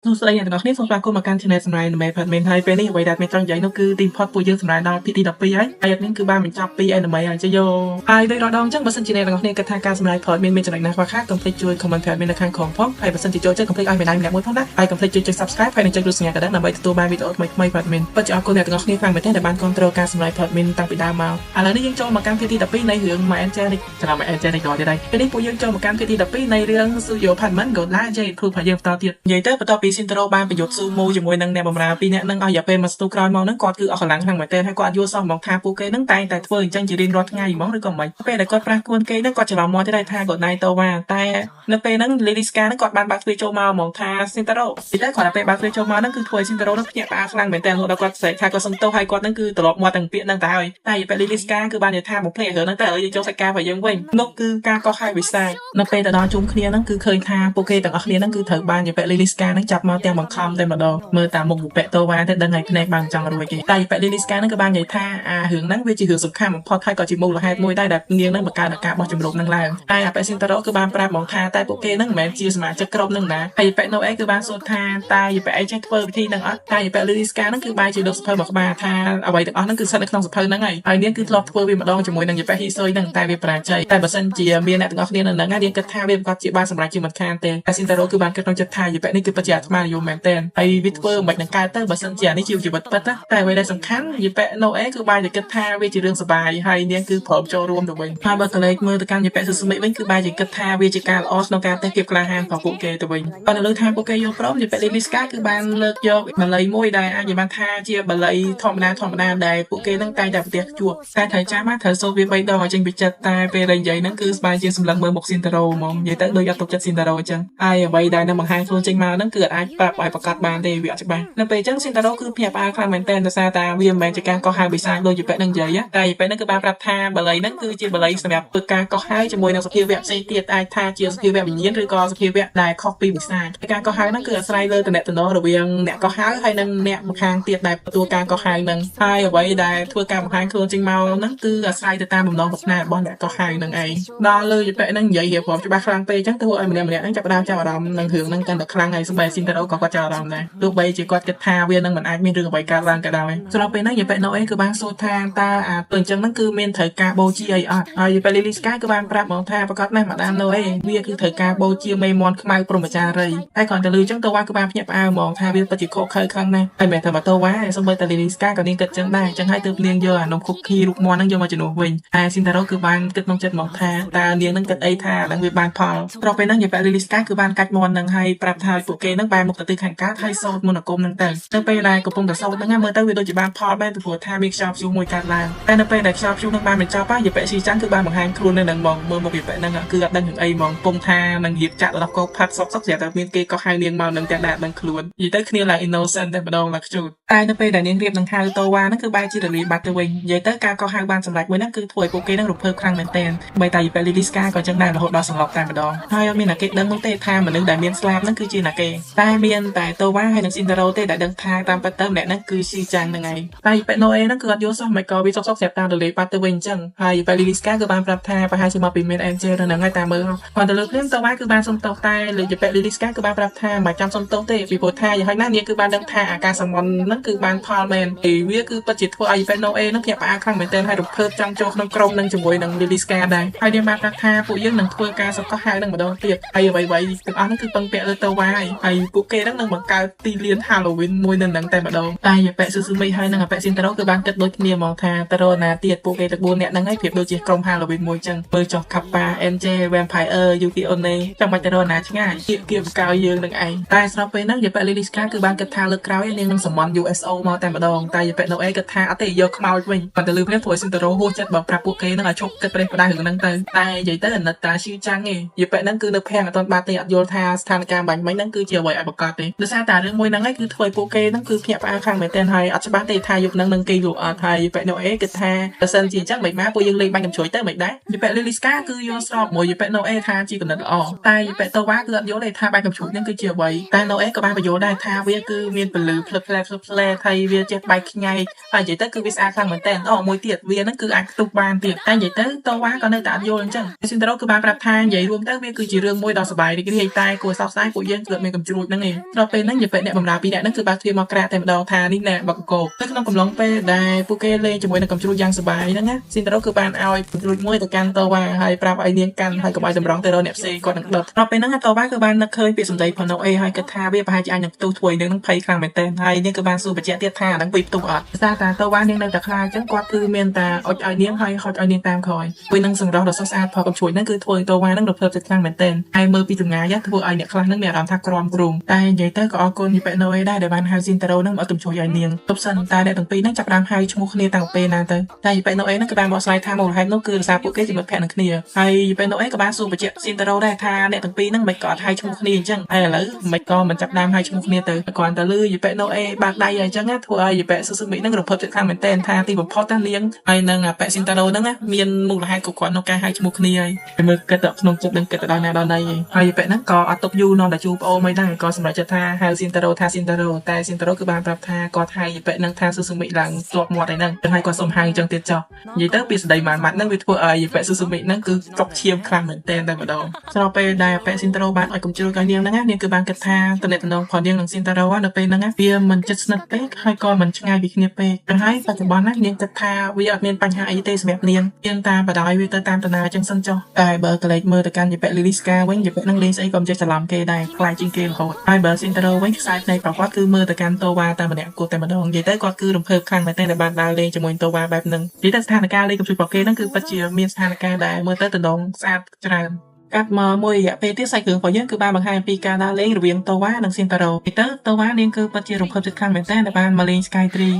សួស្តីអ្នកទាំងអស់គ្នាសូមស្វាគមន៍មកកាន់ Channel សម្រាប់ Anime Apartment ហើយពេលនេះអ្វីដែលមានចង់និយាយនោះគឺ Team Pod ពួកយើងសម្រាប់ដល់ភាគទី12ហើយអានេះគឺបានបញ្ចប់ពី Anime ហើយចេះយោហើយដូចរាល់ដងអញ្ចឹងបើសិនជាអ្នកទាំងអស់គ្នាគិតថាការសម្រាប់ Pod មានចំណុចណាខ្វះខាតកុំភ្លេចជួយ comment នៅខាងក្រោមផងហើយបើសិនជាចូលចិត្តកុំភ្លេចឲ្យម្នាក់មួយផងដែរហើយកុំភ្លេចជួយចុច Subscribe ហើយនឹងចុចរូបសញ្ញាកណ្ដឹងដើម្បីទទួលបានវីដេអូថ្មីៗ Apartment ពិតជាអរគុណអ្នកទាំងអស់គ្នាខ្លាំងមែនទែនដែលបានគ្រប់គ្រងការសម្រាប់ Apartment តាំងពីដើមមកឥឡូវនេះយើងចូលមកកាន់ភាគទី12នៃរឿង My Angelic ចាំមក Angelic ដល់ទៀតហើយពេលនេះពួកយើងចូលមកកាន់ភាគទី12នៃរឿង Suyo Apartment Gola J ព្រោះយើងបន្តទៀតនិយាយទៅបន្ទាប់ពី Shintaro បានប្រយុទ្ធស៊ូមូជាមួយនឹងអ្នកបម្រើពីរនាក់នឹងឲ្យយ៉ាពេលមកស្ទុះក្រោយមកនឹងគាត់គឺអស់កម្លាំងខ្លាំងមែនទែនហើយគាត់យល់សោះហ្មងថាពួកគេនឹងតែងតែធ្វើអញ្ចឹងជារៀងរាល់ថ្ងៃហ្មងឬក៏មិនពេលដែលគាត់ប្រាស់គួនគេនឹងគាត់ច្រឡំមកទៀតថាគាត់ណៃតវ៉ាតែនៅពេលហ្នឹង Liliska នឹងគាត់បានបាក់ទ្វារចូលមកហ្មងថា Shintaro ពីតែគាត់ទៅពេលបាក់ទ្វារចូលមកនឹងគឺធ្វើឲ្យ Shintaro នឹងភ្ញាក់ផ្អើលខ្លាំងមែនទែនរហូតដល់គាត់ស្រែកថាគាត់សុំទោសហើយគាត់នឹងគឺត្រឡប់មកទាំងពាក្យហ្នឹងទៅហើយតែពេល Liliska គឺបាននិយាយថាបំភ្លេចរឿងហ្នឹងទៅឲ្យយើងចូលសាច់ការរបស់យើងវិញនោះគឺការកោះហៅវិសាចនៅពេលទៅដល់ជុំគ្នាហ្នឹងគឺឃើញថាពួកគេទាំងអស់គ្នាហ្នឹងគឺត្រូវបានយាពេល Liliska នឹងចាប់មកទាំងបង្ខំតែម្ដងមើលតាមមុខយាពេលតវ៉ាទៅដឹងឲ្យភ្នែកបានចង់រួចគេតែយាពេល Liliska នឹងក៏បាននិយាយថារឿងហ្នឹងវាជារឿងសំខាន់បំផុតហើយក៏ជាមូលហេតុមួយដែរដែលនាងនឹងបង្កើតការបោះជំរំនឹងឡើងតែអាប៉េ Shintaro គឺបានប្រាប់មកថាតែពួកគេហ្នឹងមិនមែនជាសមាជិកក្រុមនឹងណាហើយយាពេល Noe គឺបានសួរថាតែយាពេលអីចេះធ្វើវិធីហ្នឹងអត់តែយាពេល Liliska ហ្នឹងគឺបែរជាលោកសភៅមកក្បាលថាអ្វីទាំងអស់ហ្នឹងគឺស្ថិតនៅក្នុងសភៅហ្នឹងហើយនាងគឺធ្លាប់ធ្វើវាម្ដងជាមួយនឹងយាពេល Hisui ហ្នឹងតែវាបរាជ័យតែបើសិនជាមានអ្នកទាំងអស់គ្នានៅហ្នឹងនាងគិតថាវាប្រកាសជាបានសម្រេចជាមិនខានទេតែ Shintaro គឺបានគិតក្នុងចិត្តថាយាពេលនេះគឺពិតជាអាត្មានិយមមែនទែនហើយវាធ្វើមិននឹងកើតទៅបើសិនជាអានេះជាជីវិតពិតតែអ្វីដែលសំខាន់យាពេល Noe គឺបានតែគិតថាវាជារឿងសប្បាយហើយនាងគឺព្រមចូលរួមទៅវិញហើយបើកលេចមើលទៅកាន់យាពេល Susume វិញគឺបែរជាគិតថាវាជាការល្អក្នុងការតេស្តភាពក្លាហានរបស់ពួកគេទៅវិញប៉ុន្តែលើថាពួកគេយល់ព្រមយាពេល Liliska គឺបានលើកយកបាលីមួយដែលអាចនិយាយបានថាជាបាលីធម្មតាដែលពួកគេនឹងតែងតែប្រទះជួបតែត្រូវចាំត្រូវសូត្រវា3ដងឲ្យចេញពីចិត្តតែពេលដែលនិយាយហ្នឹងគឺស្បែកជាសម្លឹងមើលមុខ Shintaro ហ្មងនិយាយទៅដូចអត់ទុកចិត្ត Shintaro អញ្ចឹងហើយអ្វីដែលនឹងបង្ហាញខ្លួនចេញមកហ្នឹងគឺអាចប្រាប់ឲ្យប្រកាសបានទេវាអត់ច្បាស់នៅពេលអញ្ចឹង Shintaro គឺភ្ញាក់ផ្អើលខ្លាំងមែនទែនដោយសារតែវាមិនមែនជាការកោះហៅបិសាចដូចយាពេលហ្នឹងនិយាយតែយាពេលហ្នឹងគឺបានប្រាប់ថាបាលីហ្នឹងគឺជាបាលីសម្រាប់ធ្វើការកោះហៅជាមួយនឹងសភាវៈផ្សេងទៀតអាចថាជាសភាវៈវិញ្ញាណឬក៏សភាវៈដែលខុសពីបិសាចការកោះហៅហ្នឹងគឺអាស្រ័យលើតំណែងរវាងអ្នកកោះហៅហើយនិងអ្នកម្ខាងទៀតដែលទទួលការកោះហៅហ្នឹងហើយអ្វីដែលធ្វើការបង្ហាញខ្លួនចេញមកហ្នឹងគឺអាស្រ័យទៅតាមបំណងប្រាថ្នារបស់អ្នកកោះហៅហ្នឹងឯងដល់លើយាពេលហ្នឹងនិយាយរៀបរាប់ច្បាស់ខ្លាំងពេកអញ្ចឹងធ្វើឲ្យម្នាក់ហ្នឹងចាប់ផ្ដើមចាប់អារម្មណ៍នឹងរឿងហ្នឹងកាន់តែខ្លាំងហើយសូម្បី Shintaro ក៏គាត់ចាប់អារម្មណ៍ដែរទោះបីជាគាត់គិតថាវានឹងមិនអាចមានរឿងអ្វីកើតឡើងក៏ដោយស្របពេលហ្នឹងយាពេល Noe គឺបានសួរថាតើពេលអញ្ចឹងហ្នឹងគឺមានត្រូវការបូជាអីអត់ហើយយាពេល Liliska គឺបានប្រាប់មកថាប្រកាសណាស់ Madame Noe វាគឺត្រូវការបូជាមេមន់ខ្មៅព្រហ្មចារីហើយគាត់ទៅលឺអញ្ចឹងតវ៉ាគឺបានភ្ញាក់ផ្អើលហ្មងថាវាពិតជាខកខើខ្លាំងណាស់ហើយមិនតែតវ៉ាសូម្បីតែ Liliska ក៏នាងគិតអញ្ចឹងដែរអញ្ចឹងហើយទើបនាងយកអានំគុកគីរូបមន់ហ្នឹងយកមកជំនួសវិញហើយ Shintaro គឺបានគិតក្នុងចិត្តមកថាតើនាងនឹងគិតអីថានឹងវាបានផលស្របពេលហ្នឹងយាពេល Liliska គឺបានកាច់មន់ហ្នឹងហើយប្រាប់ថាពួកគេនឹងបែរមុខទៅទិសខាងកើតហើយសូត្រមន្តអាគមហ្នឹងទៅពេលដែលកំពុងតែសូត្រហ្នឹងមើលទៅវាដូចជាបានផលមែនពីព្រោះថាមានខ្យល់ព្យុះមួយកើតឡើងតែនៅពេលដែលខ្យល់ព្យុះហ្នឹងបានបញ្ចប់ហើយយាពេល Shinchan គឺបានបង្ហាញខ្លួននៅនឹងហ្មងមើលមកយាពេលហ្នឹងគឺអត់ដឹងរឿងអីហ្មងពុំថានឹងរៀបចាក់ដល់កោផាត់សុកស្រាប់តែមានគេក៏ហៅនាងមកនឹងទាំងដាក់ដឹងខ្លួននិយាយទៅគ្នាឡើង innocent តែម្ដងឡើងខ្ជូតតែនៅពេលដែលនាងរៀបនឹងហៅតវ៉ាហ្នឹងគឺបែរជារលាយបាត់ទៅវិញនិយាយទៅការកោះហៅបានសម្រេចមួយហ្នឹងគឺធ្វើឲ្យពួកគេនឹងរំភើបខ្លាំងមែនទែនបីតែយាពេល Liliska ក៏ចឹងដែររហូតដល់សន្លប់តែម្ដងហើយអត់មានអ្នកគេដឹងនោះទេថាមនុស្សដែលមានស្លាប់ហ្នឹងគឺជាអ្នកគេតែមានតែតវ៉ាហើយនិង Shintaro ទេដែលដឹងថាតាមពិតទៅម្នាក់ហ្នឹងគឺ Shinchan ហ្នឹងឯងតែយាពេល Noe ហ្នឹងគឺអត់យល់សោះមិនក៏វាសុកស្រាប់តាមរលាយបាត់ទៅវិញអញ្ចឹងហើយយាពេល Liliska គឺបានប្រាប់ថាប្រហែលជាមកពីមាន Angel ហ្នឹងហើយតាមមើលគាត់ទៅលើភ្លាមតវ៉ាគឺបានសុំទោសតែលើយាពេល Liliska គឺបានប្រាប់ថាមិនចាំសុំទោសទេពីព្រោះថាយ៉ាងហោចណាស់នាងគឺបានដឹងថាអាការសមន់ហ្នឹងគឺបានផលមែនពីវាគឺពិតជាធ្វើឲ្យយាពេល Noe ហ្នឹងភ្ញាក់ផ្អើលខ្លាំងមែនទែនហើយរំភើបចង់ចូលក្នុងក្រុមនឹងជាមួយនឹង Liliska ដែរហើយនាងបានប្រាប់ថាពួកយើងនឹងធ្វើការសកលហៅនឹងម្ដងទៀតហើយអ្វីៗទាំងអស់ហ្នឹងគឺពឹងពាក់លើតវ៉ាហើយពួកគេហ្នឹងនឹងបង្កើតទីលាន Halloween មួយនៅនឹងតែម្ដងតែយាពេល Susume ហើយនិងអាប៉េ Shintaro គឺបានគិតដូចគ្នាមកថាតរណាទៀតពួកគេទាំង4នាក់ហ្នឹងហើយប្រៀបដូចជាក្រុម Halloween មួយចឹងមើលចុះ Kappa MJ Vampire Yuki One ចាំបាច់តរណាឆ្ងាយគៀបកៅយើងនឹងឯងតែស្របពេលហ្នឹងយាពេល Liliska គឺបានគិតថាលើកក្រោយនាងនឹងសមន់ USO មកតែម្ដងតែយាពេល Noe គិតថាអត់ទេយកខ្មោចវិញប៉ុន្តែលើភ្លាមធ្វើឲ្យ Shintaro ហួសចិត្តបើប្រាប់ពួកគេហ្នឹងឲ្យឈប់គិតប្រេះផ្ដាស់រឿងហ្នឹងទៅតែនិយាយទៅអាណិតតា Shinchan ឯងយាពេលហ្នឹងគឺនៅភាំងអត់ទាន់បានទេអត់យល់ថាស្ថានភាពបាញ់មិញហ្នឹងគឺជាអ្វីឲ្យប្រកាសទេដោយសារតែរឿងមួយហ្នឹងឯងគឺធ្វើឲ្យពួកគេហ្នឹងគឺភ្ញាក់ផ្អើលខ្លាំងមែនទែនហើយអត់ច្បាស់ទេថាយុគហ្នឹងនឹងគេលក់អត់ហើយយាពេល Noe គិតថាបើសិនជាអញ្ចឹងមិនមកពួកយើងលេងបាញ់កំជ្រួយទៅមិនដែរយាពេល Liliska គឺយល់ស្របមួយយាពេល Noe ថាជាកំណត់ល្អតែយាពេលតវ៉ាគឺអត់យល់ទេថាបាញ់កំជ្រួយហ្នឹងគឺជាអ្វីតែ Noe ក៏បានបញ្យល់ដែរថាវាគឺមានពលឺភ្លឹបផ្លែហើយវាចេះបែកខ្ញែកហើយនិយាយទៅគឺវាស្អាតខ្លាំងមែនទែនមួយទៀតវាហ្នឹងគឺអាចផ្ទុះបានទៀតតែនិយាយទៅតវ៉ាក៏នៅតែអត់យល់អញ្ចឹង Shintaro គឺបានប្រាប់ថានិយាយរួមទៅវាគឺជារឿងមួយដ៏សប្បាយរីករាយតែគួរសោកស្ដាយពួកយើងគឺអត់មានកំជ្រួច ហ្នឹងឯងដល់ពេលហ្នឹងនិយាយពេលអ្នកបម្រើពីរអ្នកហ្នឹងគឺបើកទ្វារមកក្រាក់តែម្ដងថានេះណែបកកោទៅក្នុងកំឡុងពេលដែលពួកគេលេងជាមួយនឹងកំជ្រួចយ៉ាងសប្បាយហ្នឹងណាស៊ីនតារ៉ូគឺបានឲ្យកំជ្រួចមួយទៅកាន់តវ៉ាហើយប្រាប់ឲ្យនាងកាន់ហើយកុំឲ្យតម្រង់ទៅរកអ្នកផ្សេងគាត់នឹងដុតដល់ពេលហ្នឹងតវ៉ាគឺបាននឹកឃើញពីសម្ដីផណូអេហើយគិតថាវាប្រហែលជាអាចនឹងផ្ទុះធ្វើឲ្យនាងនឹងភ័យខ្លាំងមែនទែនហើយនាងគឺបានសួរបញ្ជាក់ទៀតថាហ្នឹងវាផ្ទុះអត់ដោយសារតែតវ៉ានាងនៅតែខ្លាចអញ្ចឹងគាត់គឺមានតែអុចឲ្យនាងហើយហុចឲ្យនាងតាមក្រោយពេលហ្នឹងសម្រស់ដ៏ស្រស់ស្អាតផលកំជ្រួចហ្នឹងគឺធ្វើឲ្យតវ៉ាហ្នឹងរំភើបចិត្តខ្លាំងមែនទែនហើយមើលពីចម្ងាយធ្វើឲ្យអ្នកខ្លះហ្នឹងមានអារម្មណ៍ថាក្រំព្រំតែនិយាយទៅក៏អរគុណពីប៉ែណូអេដែរដែលបានហៅស៊ីនតារ៉ូហ្នឹងមកកំជួយឲ្យនាងទប់សិនតែអ្នកទាំងពីរហ្នឹងចាប់ផ្ដើមហៅឈ្មោះគ្នាតាំងពេលណាទៅតែប៉ែណូអេហ្នឹងក៏បានបកស្រាយថាមូលហេតុនោះគឺដោយសារពួកគេជាមិត្តភក្តិនឹងគ្នាហើយប៉ែណូអេក៏បានសួរបញ្ជាក់ស៊ីនតារ៉ូដែរថាអ្នកទាំងពីរហ្នឹងមិនក៏អត់ហៅឈ្មោះគ្នាអញ្ចឹងហើយឥឡូវមិនក៏មិនចាប់ផ្ដើមហៅឈ្មោះគ្នាទៅគ្រាន់តែលឺយីប៉ែណូអេបាក់ដៃអញ្ចឹងធ្វើឲ្យយីប៉ែស៊ូស៊ូមីហ្នឹងរំភើបចិត្តខ្លាំងមែនទែនថាទីបំផុតណានាងហើយនឹងប៉ែស៊ីនតារ៉ូហ្នឹងមានមូលហេតុគ្រប់គ្រាន់ក្នុងការហៅឈ្មោះគ្នាហើយមើលគិតទៅក្នុងចិត្តនឹងគិតទៅដល់ណាដល់ណីហើយយីប៉ែហ្នឹងក៏អត់ទុកយូរនាំតែជួបប្អូនមិនដែរក៏សម្រេចចិត្តថាហៅស៊ីនតារ៉ូថាស៊ីនតារ៉ូតែស៊ីនតារ៉ូគឺបានប្រាប់ថាគាត់ហៅយីប៉ែហ្នឹងថាស៊ូស៊ូមីឡើងជាប់មាត់ឯហ្នឹងហើយគាត់សុំហៅអញ្ចឹងទៀតចុះនិយាយទៅពីស្ដីម៉ាត់ហ្នឹងវាធ្វើឲ្យយីប៉ែស៊ូស៊ូមីហ្នឹងគឺចុកឈាមខ្លាំងមែនទែនតែម្ដងស្របពេលដែលប៉ែស៊ីនតារ៉ូបានឲ្យកំជ្រួចឲ្យនាងហ្នឹងនាងគឺបានគិតថាតំណែងផងនាងនិងស៊ីនតារ៉ូនៅពេលហ្នឹងវាមិនជិតស្និទ្ធពេកហើយក៏មិនឆ្ងាយពីគ្នាពេកតែហើយបច្ចុប្បន្ននាងគិតថាវាអត់មានបញ្ហាអីទេសម្រាប់នាងតាមបដ ாய் វាទៅតាមតាណាអញ្ចឹងសិនចុះតែបើកលេចមើលទៅកាន់យីប៉ែលីលីស្កាវិញយីប៉ែហ្នឹងលេងស្អីក៏មិនចេះច្រឡំគេដែរខ្លាចជាងគេរហូតហើយបើស៊ីនតារ៉ូវិញខ្សែភ្នែកប្រវត្តិគឺមើលទៅកាន់តូវ៉ាតែម្នាក់គត់តែម្ដងនិយាយទៅគាត់គឺរំភើបខ្លាំងមែនទែនដែលបានដើរលេងជាមួយតូវ៉ាបែបហ្នឹងនិយាយទៅស្ថានភាពលេងកំជួយរបស់គេហ្នឹងគឺពិតជាមានស្ថានភាពដែលមើលទៅតំណងស្អាតច្រើនកាត់មកមួយរយៈពេលទៀតសាច់រឿងរបស់យើងគឺបានបង្ហាញពីការដើរលេងរវាងតូវ៉ានិងស៊ីនតារ៉ូទៅតូវ៉ានាងគឺពិតជារំភើបចិត្តខ្លាំងមែនទែនដែលបានមកលេង Sky Tree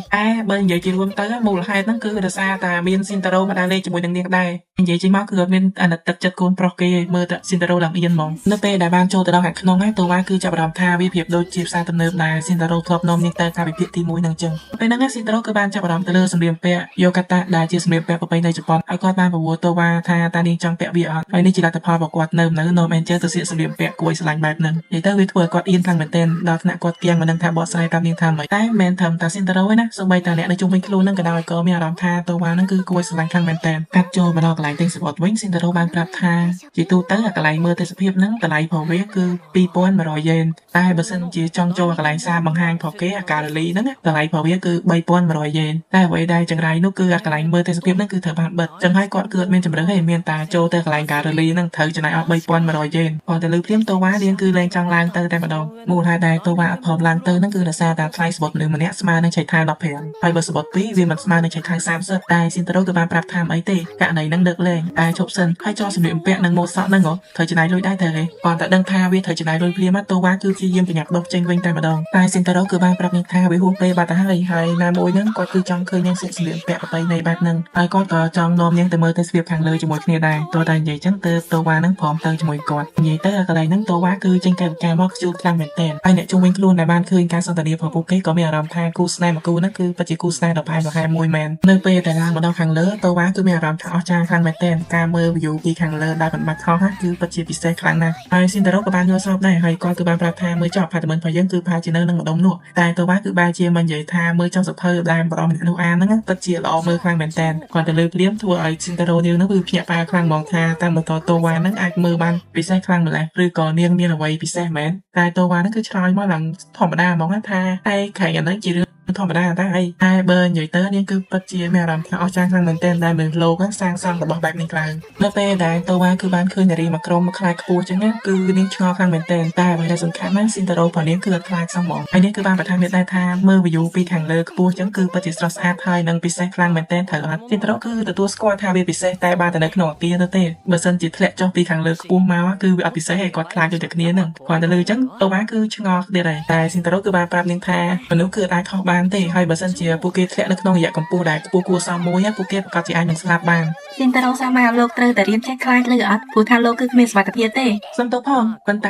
បើនិយាយជារួមទៅមូលហេតុហ្នឹងគឺដោយសារតែមានស៊ីនតារ៉ូមកដើរលេងជាមួយនឹងនាងដែរនិយាយចេញមកគឺអត់មានអាណិតទឹកចិត្តកូនប្រុសគេមើលតែស៊ីនតារ៉ូឡើងអៀនហ្មងនៅពេលដែលបានចូលទៅដល់ខាងក្នុងហើយតូវ៉ាគឺចាប់អារម្មណ៍ថាវាប្រៀបដូចជាផ្សារទំនើបដែលស៊ីនតារ៉ូធ្លាប់នាំនាងទៅកាលពីភាគទី1ហ្នឹងអញ្ចឹងពេលហ្នឹងស៊ីនតារ៉ូគឺបានចាប់អារម្មណ៍ទៅលើសម្លៀកបំពាក់យូកាតាដែលជាសម្លៀកបំពាក់ប្រពៃណីជប៉ុនហើយគាត់បានប្រវល់តូវ៉ាថាតើនាងចង់ពាក់វាអត់ហើយនេះជាលទ្ធផលរបស់គាត់នៅនាំអេនជើទៅសៀកសម្លៀកបំពាក់គួរឲ្យស្រឡាញ់បែបហ្នឹងនិយាយទៅវាធ្វើឲ្យគាត់អៀនខ្លាំងមែនទែនដល់ថ្នាក់គាត់គៀងមិនដឹងថាបកស្រាយតាមនាងថាម៉េចតែមិនមែនត្រឹមតែស៊ីនតារ៉ូទេណាសូម្បីតែអ្នកនៅជុំវិញខ្លួនហ្នឹងក៏ដោយក៏មានអារម្មណ៍ថាតូវ៉ាហ្នឹងគឺគួរឲ្យស្រឡាញ់ខ្លាំងមែនទែនកាត់ចូលមកដល់កន្លែងទិញសម្បត្តិវិញស៊ីនតារ៉ូបានប្រាប់ថាជាទូទៅកន្លែងមើលទេសភាពហ្នឹងតម្លៃរបស់វាគឺ2100យ៉េនតែបើសិនជាចង់ចូលកន្លែងសារបង្ហាញរបស់គេអាការីហ្នឹងតម្លៃរបស់វាគឺ3100យ៉េនតែអ្វីដែលចង្រៃនោះគឺកន្លែងមើលទេសភាពហ្នឹងគឺត្រូវបានបិទចឹងហើយគាត់គឺអត់មានជំរឿនទេមានតែចូលទៅកន្លែងការីហ្នឹងត្រូវចំណាយអស់3100យ៉េនគាត់ទៅលើព្រាមតូវ៉ានាងគឺលែងចង់ឡើងទៅតែម្ដងមូលហេតុដែលតូវ៉ាអត់ព្រមឡើងទៅហ្នឹងគឺដោយសារតែថ្លៃសម្បត្តិមនុស្សម្នាក់ស្មើនឹងចែកថែ15ហើយបើសម្បត្តិ2វាមិនស្មើនឹងចែកថែ30តែស៊ីនតារ៉ូគឺបានប្រាប់ថាមិនអីទេករណីហ្នឹងដឹកលែងតែជប់សិនហើយចោលសម្លៀកបំពាក់និងម៉ូតសក់ហ្នឹងត្រូវចំណាយលុយដែរទៅទេគាត់តែដឹងថាវាត្រូវចំណាយលុយព្រាមតូវ៉ាគឺព្យាយាមប្រញាប់ដុសចេញវិញតែម្ដងតែស៊ីនតារ៉ូគឺបានប្រាប់នាងថាវាហួសពេលបាត់ទៅហើយណាមួយហ្នឹងគាត់គឺចង់ឃើញនាងស្លៀកសម្លៀកបំពាក់ប្រពៃណីបែបហ្នឹងហើយគាត់ក៏ចង់នាំនាងទៅមើលទេសភាពខាងលើជាមួយគ្នាដែរតោះតែនិយាយចឹងទៅតូវ៉ាហ្នឹងព្រមទៅជាមួយគាត់និយាយទៅកន្លែងហ្នឹងតូវ៉ាគឺចេញកាយវិការមកខ្ជូតខ្លាំងមែនទែនហើយអ្នកជុំវិញខ្លួនដែលបានឃើញការសន្ទនារបស់ពួកគេក៏មានអារម្មណ៍ថាគូស្នេហ៍មួយគូហ្នឹងគឺពិតជាគូស្នេហ៍ដ៏ផ្អែមល្ហែមមួយមែននៅពេលដែលឡើងមកដល់ខាងលើតូវ៉ាគឺមានអារម្មណ៍ថាអស្ចារ្យខ្លាំងមែនទែនការមើល view ពីខាងលើដែលមិនបាច់ខុសគឺពិតជាពិសេសខ្លាំងណាស់ហើយស៊ីនតារ៉ូក៏បានយល់ស្របដែរហើយគាត់គឺបានប្រាប់ថាមើលចុះផាតមិនរបស់យើងគឺផាជានៅនឹងម្ដុំនោះតែតូវ៉ាគឺបែរជាមិននិយាយថាមើលចុះសភៅដែលបរមម្នាក់នោះអានហ្នឹងពិតជាល្អមើលខ្លាំងមែនទែនគាត់ទៅលើព្រាមធ្វើឲ្យស៊ីនតារ៉ូនាងហ្នឹងគឺភ្ញាក់ផ្អើលខ្លាំងហ្មងថាតាមបន្តតូវ៉ាហ្នឹងអាចមើលបានពិសេសខ្លាំងម្ល៉េះឬក៏នាងមានអ្វីពិសេសមែនតែតូវ៉ាហ្នឹងគឺឆ្លើយមកឡើងធម្មតាហ្មងថាឯខែអាហ្នឹងជារឿងធម្មតាតែអីតែបើនិយាយទៅនាងគឺពិតជាមានអារម្មណ៍ថាអស្ចារ្យខ្លាំងមែនទែនដែលមនុស្សលោកសាងសង់របស់បែបនេះឡើងនៅពេលដែលតូវ៉ាគឺបានឃើញនារីមួយក្រុមខ្លាចខ្ពស់ចឹងណាគឺនាងឆ្ងល់ខ្លាំងមែនទែនតែអ្វីដែលសំខាន់ណាស់ស៊ីនតារ៉ូរបស់នាងគឺអត់ខ្លាចសោះហ្មងហើយនាងគឺបានបន្ថែមទៀតដែរថាមើល view ពីខាងលើខ្ពស់ចឹងគឺពិតជាស្រស់ស្អាតហើយនិងពិសេសខ្លាំងមែនទែនត្រូវអត់ស៊ីនតារ៉ូគឺទទួលស្គាល់ថាវាពិសេសតែបានតែនៅក្នុងអគារទៅទេបើសិនជាធ្លាក់ចុះពីខាងលើខ្ពស់មកគឺវាអត់ពិសេសឯងគាត់ខ្លាចដូចតែគ្នាហ្នឹងគាត់ទៅលើចឹងតូវ៉ាគឺឆ្ងល់ទៀតដែរតែស៊ីនតារ៉ូគឺបានប្រាប់នាងថាមនុស្សគឺអាចខុសបានទេហើយបើសិនជាពួកគេធ្លាក់នៅក្នុងរយៈកម្ពស់ដែលខ្ពស់គួរសមមួយពួកគេប្រកាសជាអាចនឹងស្លាប់បានស៊ីនតារ៉ូសាមាលោកត្រូវតែរៀនចេះខ្លាចឬអត់ព្រោះថាលោកគឺគ្មានសុវត្ថិភាពទេសុំទោសផងប៉ុន្តែ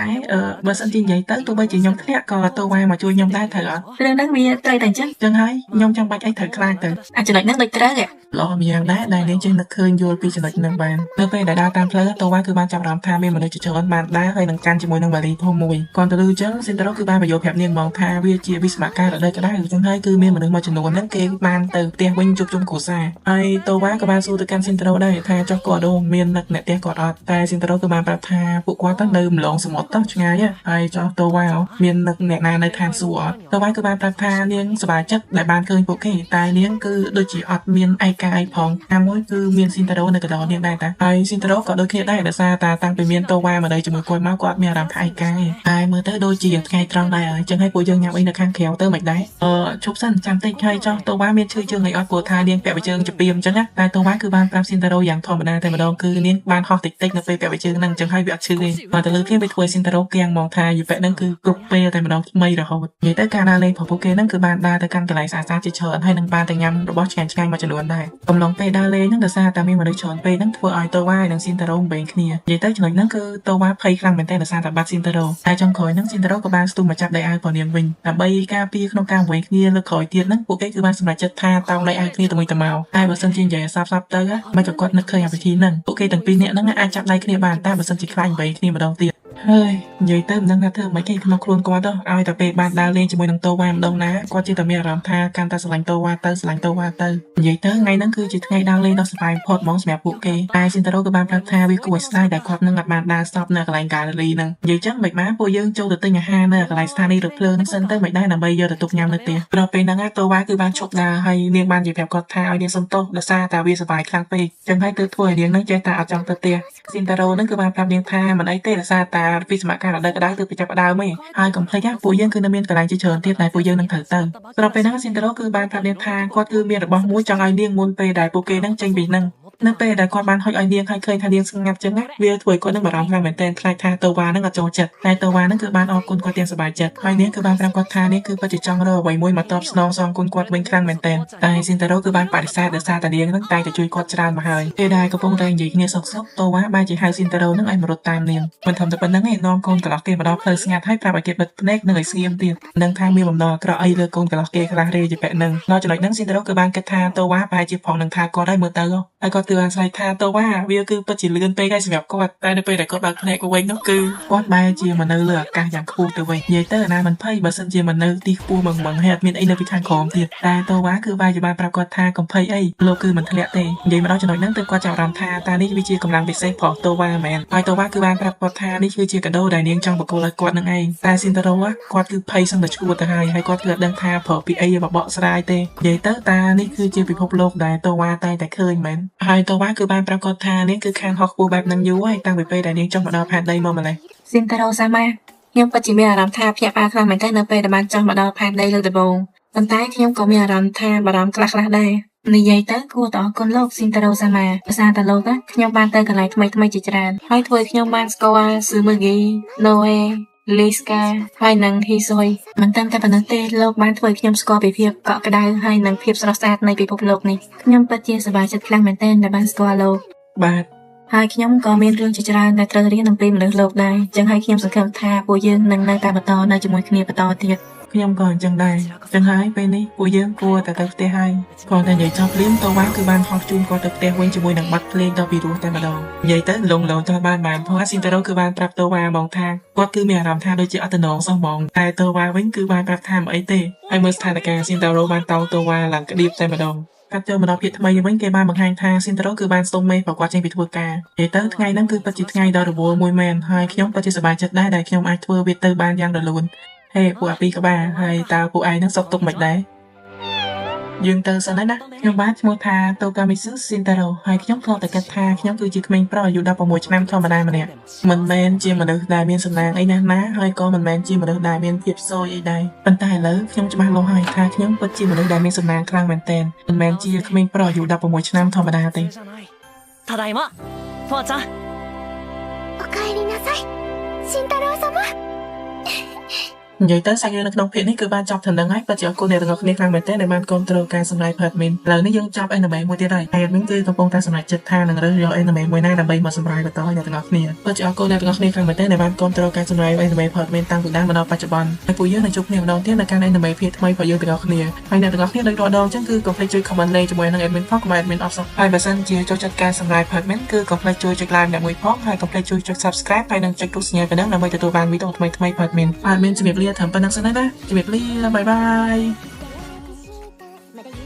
បើសិនជានិយាយទៅទោះបីជាខ្ញុំធ្លាក់ក៏តូវ៉ាមកជួយខ្ញុំដែរត្រូវអត់រឿងហ្នឹងវាត្រូវតែអញ្ចឹងហើយខ្ញុំចាំបាច់អីត្រូវខ្លាចទៅចំណុចហ្នឹងដូចត្រូវទេល្អម្យ៉ាងដែរដែលនាងចេះនឹកឃើញយល់ពីចំណុចហ្នឹងបាននៅពេលដែលដើរតាមផ្លូវតូវ៉ាគឺបានចាប់អារម្មណ៍ថាមានមនុស្សជាច្រើនបានដើរហើយនឹងកាន់ជាមួយនឹងវ៉ាលីធំមួយគាត់ទៅលឺអញ្ចឹងស៊ីនតារ៉ូគឺបានបញ្យល់ប្រាប់នាងហ្មងថាវាជាវិស្វកម្មរដូវក្តៅអញ្ចឹងហ ហើយគឺមានមនុស្សមួយចំនួនហ្នឹងគេបានទៅផ្ទះវិញជួបជុំគ្រួសារហើយតូវ៉ាក៏បានសួរទៅកាន់ស៊ីនតារ៉ូដែរថាចុះគាត់មាននឹកអ្នកផ្ទះគាត់អត់តែស៊ីនតារ៉ូក៏បានប្រាប់ថាពួកគាត់ទៅនៅម្លងសមុទ្រទៅឆ្ងាយហើយចុះតូវ៉ាមាននឹកអ្នកណានៅឋានសួគ៌អត់តូវ៉ាក៏បានប្រាប់ថានាងសប្បាយចិត្តដែលបានឃើញពួកគេតែនាងគឺដូចជាអត់មានឯកាយផងតែមួយគឺមានស៊ីនតារ៉ូនៅកណ្ដោនាងដែរតាហើយស៊ីនតារ៉ូក៏ដូចគ្នាដែរដោយសារតែតាំងពីមានតូវ៉ាមកនៅជាមួយគាត់មកគាត់មានអារម្មណ៍ថាឯកាយតែមើលទៅដូចជាថ្ងៃត្រង់ដែរអញ្ចឹងហើយពួកយើងញ៉ាំអីនៅខាងក្រៅទៅមិនដែរឈប់សិនចាំតិចហើយចុះតូវ៉ាមានឈឺជើងអីអត់ព្រោះថានាងពាក់បិជើងជាពីអញ្ចឹងតែតូវ៉ាគឺបានប្រាប់ស៊ីនតារ៉ូយ៉ាងធម្មតាតែម្ដងគឺនាងបានហោះតិចនៅពេលពាក់បិជើងហ្នឹងអញ្ចឹងហើយវាអត់ឈឺទេមកទៅលើគ្នាវាធ្វើស៊ីនតារ៉ូគាំងមកថាយូពេហ្នឹងគឺគ្រប់ពេលតែម្ដងថ្មីរហូតនិយាយទៅការដើរលេងរបស់ពួកគេហ្នឹងគឺបានដើរទៅកាន់កន្លែងស្អាតៗជាច្រើនហើយនឹងបានទៅញ៉ាំរបស់ឆ្ងាញ់ៗមួយចំនួនដែរកំឡុងពេលដើរលេងហ្នឹងដោយសារតែមានមនុស្សច្រើនពេកហ្នឹងធ្វើឲ្យតូវ៉ានិងស៊ីនតារ៉ូបែងគ្នានិយាយទៅចំណុចហ្នឹងគឺតូវ៉ាភ័យខ្លាំងមែនទែនដោយសារតែបាត់ស៊ីនតារ៉ូតែចុងក្រោយហ្នឹងស៊ីនតារ៉ូក៏បានស្ទុះមកចាប់ដៃអាវរបស់នាងវិញដើម្បីការពារក្នុងការវែងគ្នាលើកក្រោយទៀតហ្នឹងពួកគេគឺបានសម្រេចចិត្តថាតោងដៃអាវគ្នាទៅវិញទៅមកតែបើសិនជានិយាយសាប់ទៅមិនក៏គាត់នឹកឃើញអាវិធីហ្នឹងពួកគេទាំងពីរនាក់ហ្នឹងអាចចាប់ដៃគ្នាបានតែបើសិនជាខ្លាចវែងគ្នាម្ដងទៀតហើយនិយាយទៅមិនដឹងថាធ្វើម៉េចគេក្នុងខ្លួនគាត់ទៅឲ្យតែពេលបានដើរលេងជាមួយនឹងតូវ៉ាម្ដងណាគាត់ជាតែមានអារម្មណ៍ថាកាន់តែស្រឡាញ់តូវ៉ាទៅស្រឡាញ់តូវ៉ាទៅនិយាយទៅថ្ងៃហ្នឹងគឺជាថ្ងៃដើរលេងដ៏សប្បាយបំផុតហ្មងសម្រាប់ពួកគេតែស៊ីនតារ៉ូក៏បានប្រាប់ថាវាគួរឲ្យស្ដាយដែលគាត់នឹងអត់បានដើរស្តប់នៅកន្លែងហ្គាឡេរីហ្នឹងនិយាយចឹងមិនបានពួកយើងចូលទៅទិញអាហារនៅកន្លែងស្ថានីយ៍រថភ្លើងហ្នឹងសិនទៅមិនដែរដើម្បីយកទៅទុកញ៉ាំនៅផ្ទះព្រោះពេលហ្នឹងតូវ៉ាគឺបានឈប់ដើរហើយនាងបាននិយាយប្រាប់គាត់ថាឲ្យនាងសុំទោសដោយសារតែវាសប្បាយខ្លាំងពេកចឹងហើយទើបធ្វើឲ្យនាងហ្នឹងចេះតែអត់ចង់ទៅផ្ទះស៊ីនតារ៉ូហ្នឹងគឺបានប្រាប់នាងថាមិនអីទេដោយសារតែវិសមការរដូវក្តៅទើបទៅចាប់ផ្ដើមឯងហើយកុំភ្លេចពួកយើងគឺនៅមានកន្លែងជាច្រើនទៀតដែលពួកយើងនឹងត្រូវទៅស្របពេលហ្នឹងស៊ីនតារ៉ូគឺបានប្រាប់នាងថាគាត់គឺមានរបស់មួយចង់ឲ្យនាងមុនពេលដែលពួកគេហ្នឹងចេញពីហ្នឹងនៅពេលដែលគាត់បានហុចឲ្យនាងហើយឃើញថានាងស្ងាត់ចឹងវាធ្វើឲ្យគាត់នឹងបារម្ភខ្លាំងមែនទែនខ្លាចថាតូវ៉ានឹងអត់ចូលចិត្តតែតូវ៉ានឹងគឺបានអរគុណគាត់ទាំងសប្បាយចិត្តហើយនាងគឺបានប្រាប់គាត់ថានាងគឺពិតជាចង់រកអ្វីមួយមកតបស្នងសងគុណគាត់វិញខ្លាំងមែនទែនតែស៊ីនតារ៉ូគឺបានបដិសេធដោយសារតែនាងនឹងតែងតែជួយគាត់ច្រើនមកហើយពេលដែលកំពុងតែនិយាយគ្នាសុកតូវ៉ាបានជាហៅស៊ីនតារ៉ូនឹងឲ្យមករត់តាមនាងមិនធំតែប៉ុណ្្នឹងឯងនាំកូនកន្លោះគេមកដល់ផ្លូវស្ងាត់ហើយប្រាប់ឲ្យគេបិទភ្នែកនិងឲ្យស្ងៀមទៀតនឹងថាមានបំណងអាក្រក់អីលើកូនកន្លោះគេខ្លះរេជាពាក់នឹងដល់ចំណុចហ្នឹងស៊ីនតារ៉ូគឺបានគិតថាតូវ៉ាប្រហែលជាផងនឹងថាគាត់ឲ្យមើលទៅហើយគាត់គឺអាស្រ័យថាតូវ៉ាវាគឺពិតជាលឿនពេកហើយសម្រាប់គាត់តែនៅពេលដែលគាត់បើកភ្នែកវិញនោះគឺគាត់បែរជាមកនៅលើអាកាសយ៉ាងខ្ពស់ទៅវិញនិយាយទៅអាណាមិនភ័យបើសិនជាមកនៅទីខ្ពស់មឹងហើយអត់មានអីនៅពីខាងក្រោមទៀតតែតូវ៉ាគឺបែរជាបានប្រាប់គាត់ថាកុំភ័យអីលោកគឺមិនធ្លាក់ទេនិយាយមកដល់ចំណុចហ្នឹងទើបគាត់ចាប់អារម្មណ៍ថាតានេះវាជាកម្លាំងពិសេសផងតូវ៉ាមែនហើយតូវ៉ាគឺបានប្រាប់គាត់ថានេះគឺជាកាដូដែលនាងចង់បកគោលឲ្យគាត់នឹងឯងតែស៊ីនតារ៉ូគាត់គឺភ័យសឹងតែឈួតទៅហើយគាត់គឺអត់ដឹងថាប្រើពីអីមកបកស្រាយទេនិយាយទៅតានេះគឺជាពិភពលោកដែលតូវ៉ាតែឃើញមែនហើយតូវ៉ាគឺបានប្រាប់គាត់ថានាងគឺខានហោះខ្ពស់បែបហ្នឹងយូរហើយតាំងពីពេលដែលនាងចង់មកដល់ផែនដីមកម្លេះស៊ីនតារ៉ូសាម៉ាខ្ញុំពិតជាមានអារម្មណ៍ថាភ្ញាក់ផ្អើលខ្លាំងមែនទែននៅពេលដែលបានចង់មកដល់ផែនដីលើកដំបូងប៉ុន្តែខ្ញុំក៏មានអារម្មណ៍ថាបារម្ភខ្លះៗដែរនិយាយទៅគួរតែអរគុណលោកស៊ីនតារ៉ូសាម៉ាដោយសារតែលោកខ្ញុំបានទៅកន្លែងថ្មីៗជាច្រើនហើយធ្វើឲ្យខ្ញុំបានស្គាល់ស៊ឺមឺហ្គីណូអេលីស្កាហើយនិងហ៊ីស៊ុយមិនតែប៉ុណ្ណោះទេលោកបានធ្វើឲ្យខ្ញុំស្គាល់ពីភាពកក់ក្ដៅហើយនិងភាពស្រស់ស្អាតនៃពិភពលោកនេះខ្ញុំពិតជាសប្បាយចិត្តខ្លាំងមែនទែនដែលបានស្គាល់លោកបាទហើយខ្ញុំក៏មានរឿងជាច្រើនដែលត្រូវរៀនអំពីមនុស្សលោកដែរចឹងហើយខ្ញុំសង្ឃឹមថាពួកយើងនឹងនៅតែបន្តនៅជាមួយគ្នាបន្តទៀតខ្ញុំក៏អញ្ចឹងដែរចឹងហើយពេលនេះពួកយើងគួរតែទៅផ្ទះហើយគាត់តែនិយាយចប់ភ្លាមតូវ៉ាគឺបានហោះជូនគាត់ទៅផ្ទះវិញជាមួយនឹងប័ណ្ណភ្លេងដ៏ពីរោះតែម្ដងនិយាយទៅលងចោះបានព្រោះស៊ីនតារ៉ូគឺបានប្រាប់តូវ៉ាបងថាគាត់គឺមានអារម្មណ៍ថាដូចជាអត់តំណងសោះហ្មងតែតូវ៉ាវិញគឺបានប្រាប់ថាមិនអីទេហើយមើលស្ថានភាពស៊ីនតារ៉ូបានតោងតូវ៉ាឡើងក្តៀបតែម្ដងកាត់ចូលមកដល់ភាគថ្មីវិញគេបានបង្ហាញថាស៊ីនតារ៉ូគឺបានស្ទង់មេប្រកបចេញពីធ្វើការនិយាយទៅថ្ងៃហ្នឹងគឺពិតជាថ្ងៃដ៏រវល់មួយមែនហើយខ្ញុំពិតជាសប្បាយចិត្តដែរដែលខ្ញុំអាចធ្វើវាទៅបានយ៉ាងរលូនហេពួកអាពីក្បាលហើយតើពួកឯងនឹងសុខទុក្ខមិនដែរយើងទៅសិនហើយណាខ្ញុំបានឈ្មោះថាតូកាមីស៊ូស៊ីនតារ៉ូហើយខ្ញុំធ្លាប់តែគិតថាខ្ញុំគឺជាក្មេងប្រុសអាយុ16ឆ្នាំធម្មតាម្នាក់មិនមែនជាមនុស្សដែលមានសំណាងអីណាស់ណាហើយក៏មិនមែនជាមនុស្សដែលមានភាពស៊យអីដែរប៉ុន្តែឥឡូវខ្ញុំច្បាស់លាស់ហើយថាខ្ញុំពិតជាមនុស្សដែលមានសំណាងខ្លាំងមែនទែនមិនមែនជាក្មេងប្រុសអាយុ16ឆ្នាំធម្មតាទេただいまフォーちゃんおかえりなさい慎太郎様និយាយទៅសាច់រឿងនៅក្នុងភាគនេះគឺបានចប់ត្រឹមហ្នឹងហើយពិតជាអរគុណអ្នកទាំងអស់គ្នាខ្លាំងមែនទែនដែលបានគ្រប់គ្រងការសម្ដែងផាត់មីនឥឡូវនេះយើងចាប់ anime មួយទៀតហើយ admin គឺកំពុងតែសម្រេចចិត្តថានឹងរើសយក anime មួយណាដើម្បីមកសម្រាយបន្តឲ្យអ្នកទាំងអស់គ្នាពិតជាអរគុណអ្នកទាំងអស់គ្នាខ្លាំងមែនទែនដែលបានគ្រប់គ្រងការសម្ដែង anime ផាត់មីនតាំងពីដើមមកដល់បច្ចុប្បន្នហើយពួកយើងនឹងជួបគ្នាម្ដងទៀតនៅកាន់ anime ភាគថ្មីរបស់យើងទាំងអស់គ្នាហើយអ្នកទាំងអស់គ្នាដូចរាល់ដងអញ្ចឹងគឺកុំភ្លេចជួយ comment លេខជាមួយនឹង admin ផងកុំឲ្យ admin អបសោះហើយបើសិនជាចូលចិត្តការសម្ដែងផាត់មីនគឺកុំភ្លេចជួយចុច like អ្នកមួយផងហើយកុំភ្លេចជួយចុច subscribe ហើយនិងចុចរូបសញ្ញាប៉ុណ្ណឹងដើម្បីទទួលបានវីដេអូថ្មីៗផាត់មីនជំរាបលាត្រឹមប៉ុណ្្នឹងសិនហើយណាជំរាបលាបាយបាយ